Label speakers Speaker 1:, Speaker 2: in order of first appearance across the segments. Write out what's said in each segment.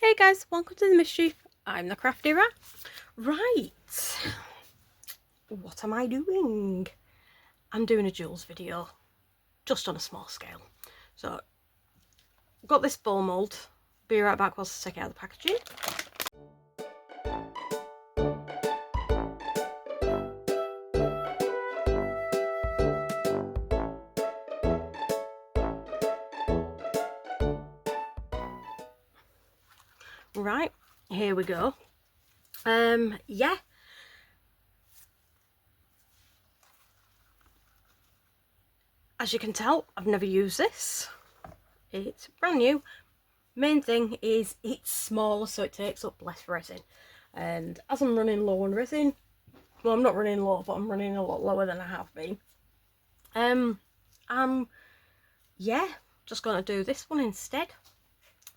Speaker 1: Hey guys, welcome to the mischief. I'm the Crafty Rat. Right, what am I doing? I'm doing a jewels video, just on a small scale. So, got this bowl mould. Be right back whilst I take it out of the packaging. Right, here we go. Yeah. As you can tell, I've never used this. It's brand new. Main thing is it's smaller, so it takes up less resin. And as I'm running low on resin, well, I'm not running low, but I'm running a lot lower than I have been. I'm just going to do this one instead.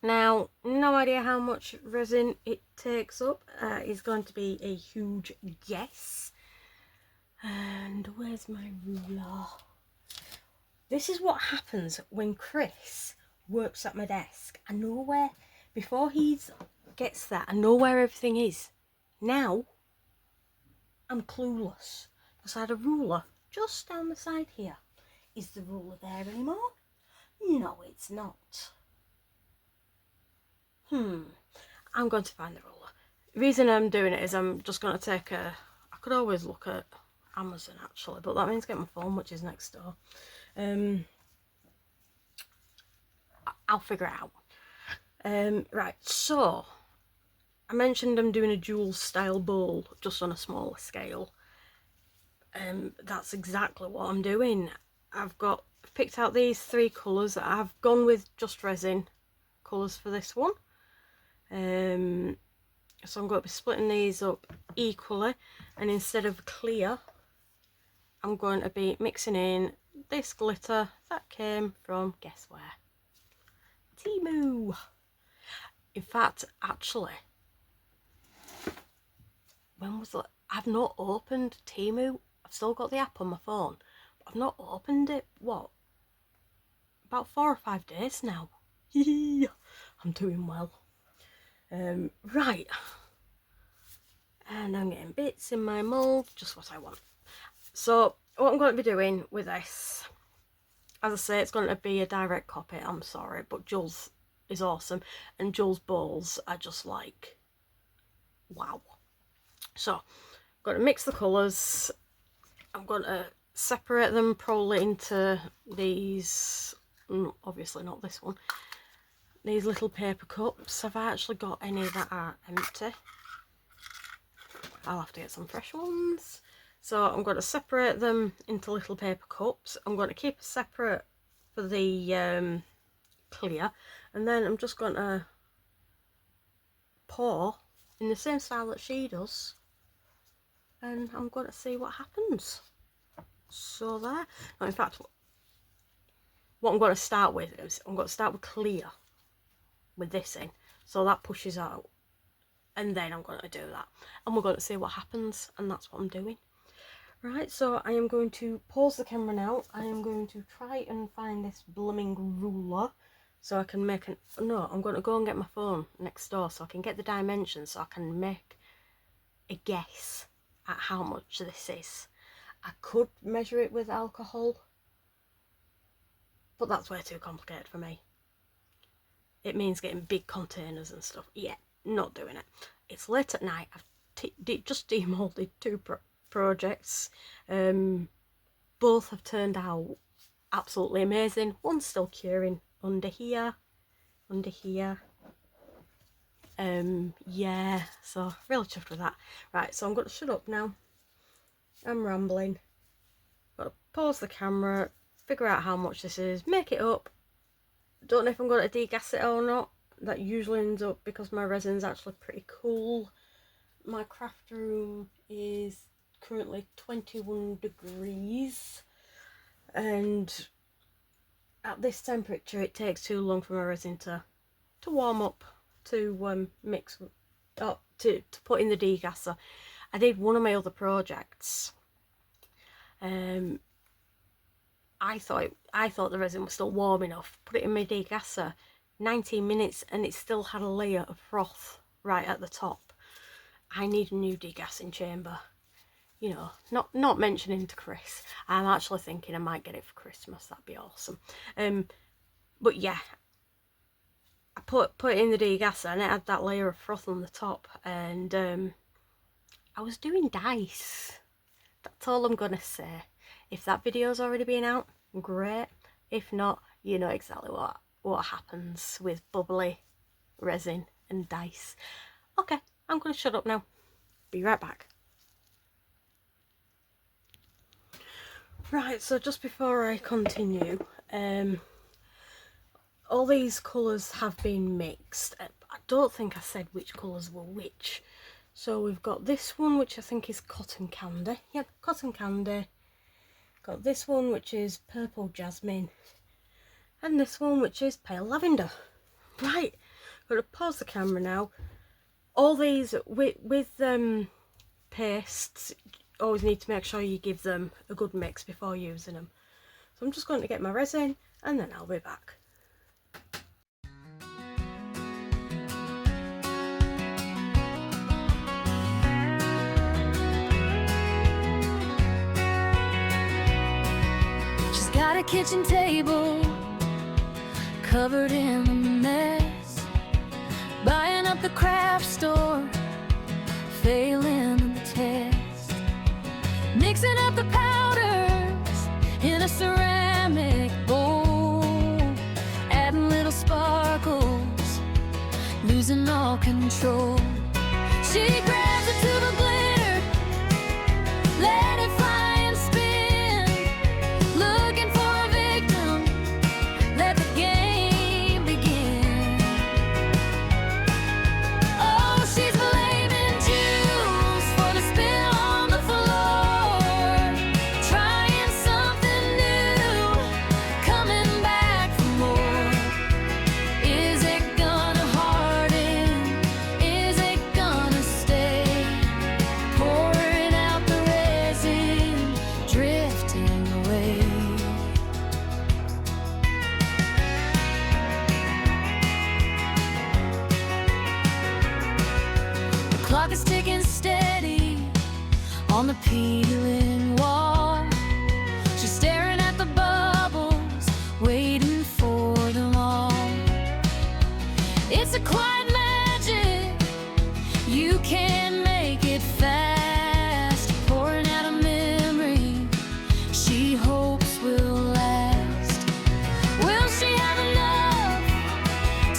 Speaker 1: Now, no idea how much resin it takes up. Is going to be a huge guess. And where's my ruler? This is what happens when Chris works at my desk. I know where, before he gets there, I know where everything is. Now, I'm clueless. Because I had a ruler just down the side here. Is the ruler there anymore? No, it's not. I'm going to find the ruler. The reason I'm doing it is I'm just going to take I could always look at Amazon actually, but that means getting my phone, which is next door. I'll figure it out. Right, so I mentioned I'm doing a jewel style bowl, just on a smaller scale. That's exactly what I'm doing. I've picked out these three colours. I've gone with just resin colours for this one. So I'm going to be splitting these up equally, and instead of clear, I'm going to be mixing in this glitter that came from, guess where? Temu. In fact, actually, when was that? I've not opened Temu. I've still got the app on my phone, but I've not opened it, what, about 4 or 5 days now. I'm doing well. Right, and I'm getting bits in my mould, just what I want. So what I'm going to be doing with this, as I say, it's going to be a direct copy. I'm sorry, but Jules is awesome, and Jules bowls are just like, wow. So I'm going to mix the colours. I'm going to separate them probably into these, obviously not this one, these little paper cups. Have I actually got any that are empty? I'll have to get some fresh ones. So I'm going to separate them into little paper cups. I'm going to keep a separate for the clear, and then I'm just going to pour in the same style that she does, and I'm going to see what happens. So there. Now, in fact, what I'm going to start with is I'm going to start with clear with this in, so that pushes out, and then I'm going to do that, and we're going to see what happens, and that's what I'm doing. Right, so I am going to pause the camera now. I am going to try and find this blooming ruler so I can make I'm going to go and get my phone next door so I can get the dimensions, so I can make a guess at how much this is. I could measure it with alcohol, but that's way too complicated for me. It means getting big containers and stuff. Yeah, not doing it. It's late at night. I've just demolded 2 projects. Both have turned out absolutely amazing. One's still curing under here. Yeah, so really chuffed with that. Right, so I'm going to shut up now. I'm rambling. Got to pause the camera, figure out how much this is, make it up. Don't know if I'm going to degas it or not. That usually ends up, because my resin's actually pretty cool. My craft room is currently 21 degrees, and at this temperature it takes too long for my resin to warm up, to mix up, to put in the degasser. I did one of my other projects. I thought the resin was still warm enough, put it in my degasser, 19 minutes and it still had a layer of froth right at the top. I need a new degassing chamber. You know, not mentioning to Chris. I'm actually thinking I might get it for Christmas. That'd be awesome. But yeah, I put it in the degasser and it had that layer of froth on the top, and I was doing dice. That's all I'm gonna say. If that video's already been out, great. If not, you know exactly what happens with bubbly resin and dice. Okay, I'm gonna shut up now. Be right back. Right, so just before I continue, all these colours have been mixed. I don't think I said which colours were which. So we've got this one, which I think is cotton candy. Yep, cotton candy. Got this one, which is purple jasmine. And this one, which is pale lavender. Right, I'm going to pause the camera now. All these, with pastes, always need to make sure you give them a good mix before using them. So I'm just going to get my resin and then I'll be back.
Speaker 2: She's got a kitchen table covered in a mess, buying up the craft store, failing in the test, mixing up the powders in a ceramic bowl, adding little sparkles, losing all control. She grabs a tube of glitter, let it fly and spin, looking for a victim, let the game begin. Oh, she's blaming Jules for the spill on the floor, trying something new, coming back for more. Is it gonna harden? Is it gonna stay? Pouring out the resin, drifting away. The clock is ticking steady on the peeling wall. She's staring at the bubbles, waiting for them all. It's a quiet magic, you can make it fast. Pouring out a memory she hopes will last. Will she have enough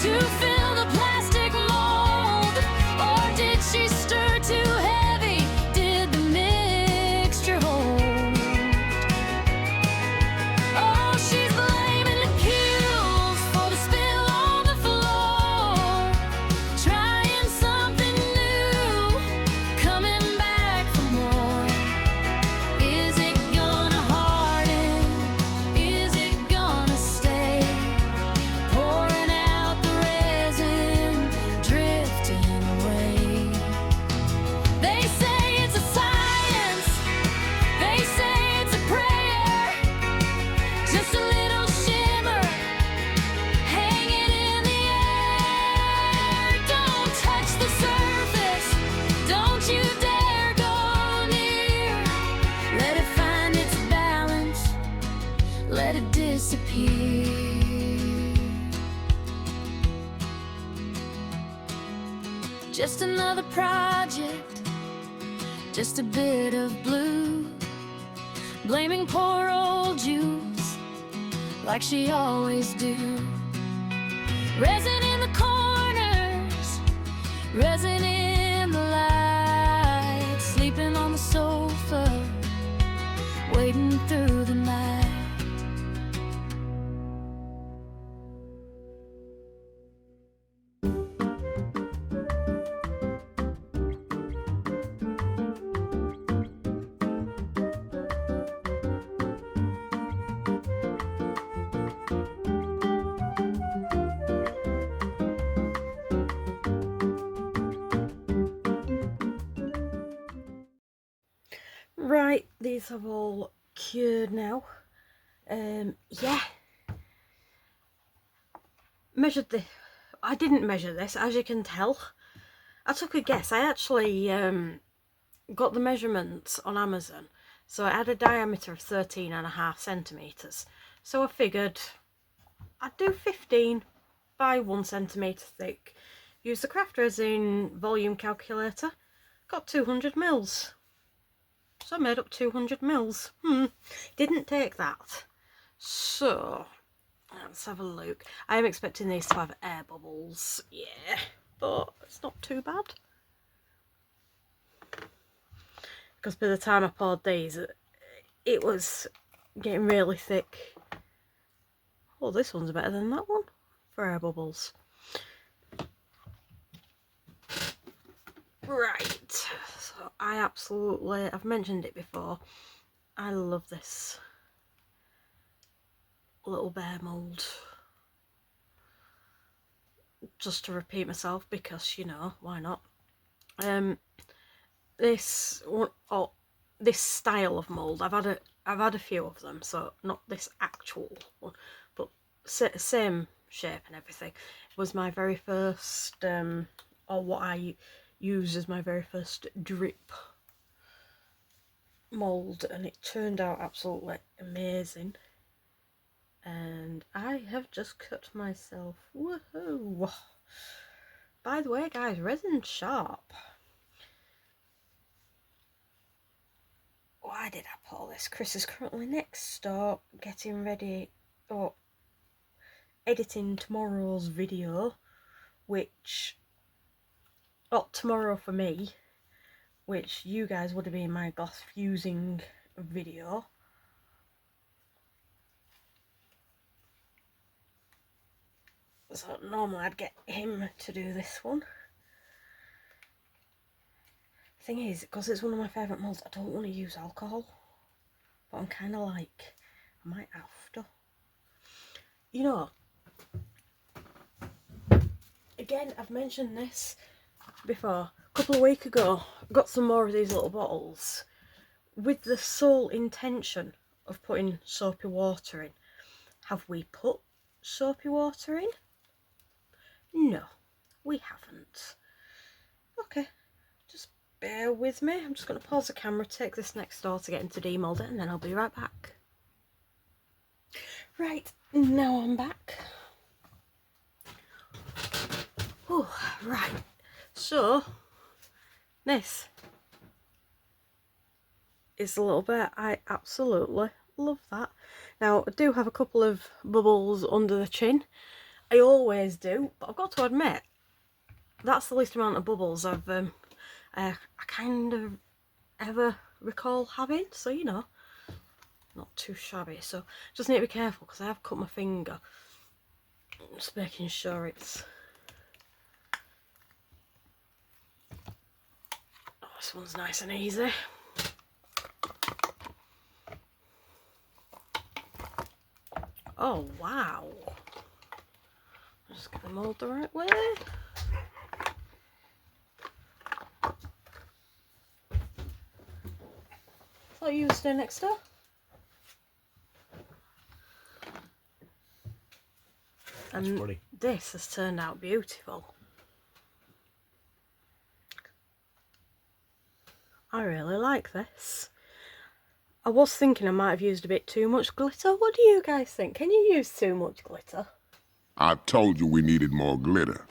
Speaker 2: to fill the plastic mold? Or did she stir too heavy? Did the mixture hold? Oh, she's blaming the cues for the spill on the floor, trying something new, coming back for more. Is it gonna harden? Is it gonna stay? Pouring out the resin, drifting away. They say it's a science, they say it's a prayer, just a little shimmer hanging in the air. Don't touch the surface, don't you dare go near. Let it find its balance, let it disappear. Just another project, just a bit of blue, blaming poor old Jules like she always do. Resin in the corners, resin in the light, sleeping on the sofa, waiting through the night.
Speaker 1: Right, these have all cured now. Yeah. Measured the I didn't measure this, as you can tell. I took a guess. I actually got the measurements on Amazon. So it had a diameter of 13.5 centimetres. So I figured I'd do 15 by 1 centimetre thick. Use the Crafty Resin volume calculator. Got 200 mils. So I made up 200 mils. Didn't take that. So let's have a look. I am expecting these to have air bubbles. Yeah, but it's not too bad. Because by the time I poured these, it was getting really thick. Oh, this one's better than that one for air bubbles. Right, so I've mentioned it before, I love this little bear mould. Just to repeat myself, because, you know, why not? This one, oh, this style of mould, I've had a few of them, so not this actual one, but same shape and everything. It was my very first, or what I used as my very first drip mould, and it turned out absolutely amazing. And I have just cut myself. Woohoo! By the way, guys, resin's sharp. Why did I put all this? Chris is currently next door getting ready, or editing tomorrow's video, which, tomorrow for me, which you guys would have been my glass fusing video. So normally I'd get him to do this one. Thing is, because it's one of my favourite moulds, I don't want to use alcohol, but I'm kind of like, I might have to. You know, again, I've mentioned this before. A couple of weeks ago, I got some more of these little bottles with the sole intention of putting soapy water in. Have we put soapy water in? No, we haven't. Okay, just bear with me. I'm just going to pause the camera, take this next door to get into demould it, and then I'll be right back. Right, now I'm back. Oh, right. So, this is a little bit. I absolutely love that. Now, I do have a couple of bubbles under the chin. I always do, but I've got to admit, that's the least amount of bubbles I kind of ever recall having. So, you know, not too shabby. So, just need to be careful because I have cut my finger. Just making sure it's... Oh, this one's nice and easy. Oh, wow. Just get the mould the right way. Thought you were staying next door. And this has turned out beautiful. I really like this. I was thinking I might have used a bit too much glitter. What do you guys think? Can you use too much glitter?
Speaker 3: I told you we needed more glitter.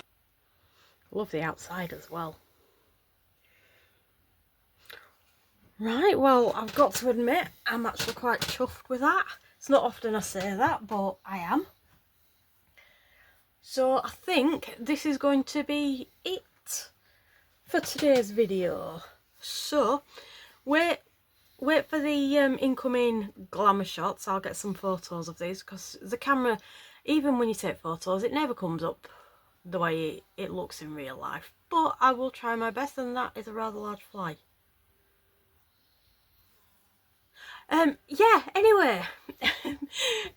Speaker 1: Love the outside as well. Right, well, I've got to admit, I'm actually quite chuffed with that. It's not often I say that, but I am. So I think this is going to be it for today's video. So, wait for the incoming glamour shots. I'll get some photos of these, because the camera, even when you take photos, it never comes up the way it looks in real life. But I will try my best, and that is a rather large fly. Yeah, anyway,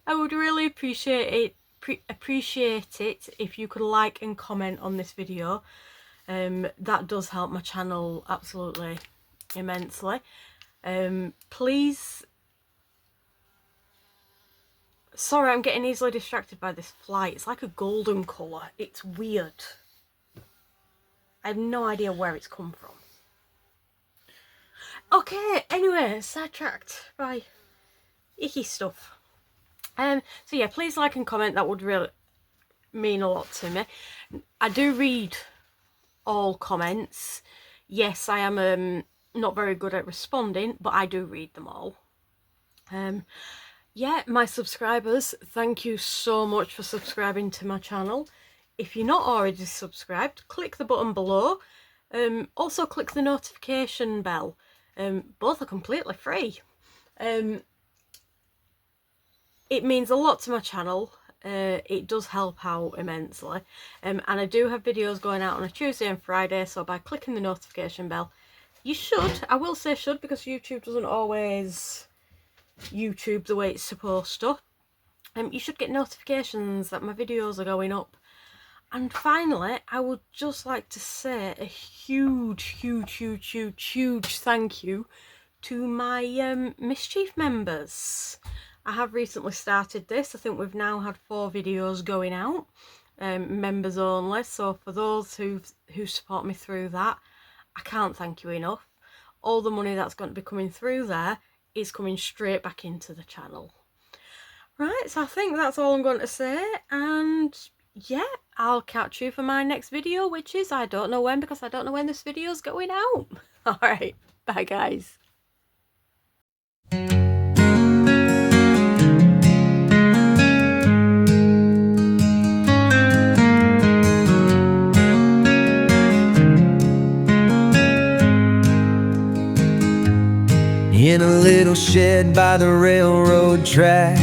Speaker 1: I would really appreciate it if you could like and comment on this video. That does help my channel absolutely immensely. Please Sorry, I'm getting easily distracted by this fly. It's like a golden colour. It's weird. I have no idea where it's come from. Okay, anyway, sidetracked by icky stuff. So yeah, please like and comment. That would really mean a lot to me. I do read all comments. Yes, I am not very good at responding, but I do read them all. Yeah, my subscribers, thank you so much for subscribing to my channel. If you're not already subscribed, click the button below. Also click the notification bell. Both are completely free. It means a lot to my channel. It does help out immensely. And I do have videos going out on a Tuesday and Friday, so by clicking the notification bell, you should, I will say should, because YouTube doesn't always YouTube the way it's supposed to. You should get notifications that my videos are going up. And finally, I would just like to say a huge thank you to my Mischief members. I have recently started this. I think we've now had 4 videos going out, members only. So for those who support me through that, I can't thank you enough. All the money that's going to be coming through there is coming straight back into the channel. Right, so I think that's all I'm going to say, and yeah, I'll catch you for my next video, which is, I don't know when, because I don't know when this video's going out. Alright, bye guys.
Speaker 4: In a little shed by the railroad track,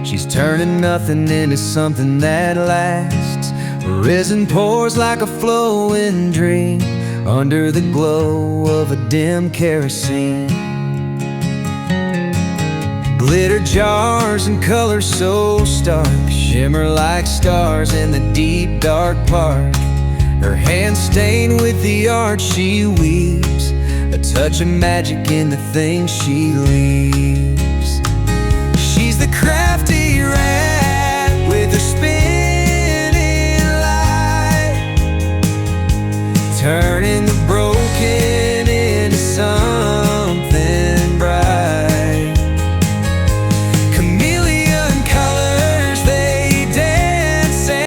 Speaker 4: she's turning nothing into something that lasts. Resin pours like a flowing dream under the glow of a dim kerosene. Glitter jars and colors so stark shimmer like stars in the deep dark park. Her hands stained with the art she weaves, a touch of magic in the things she leaves.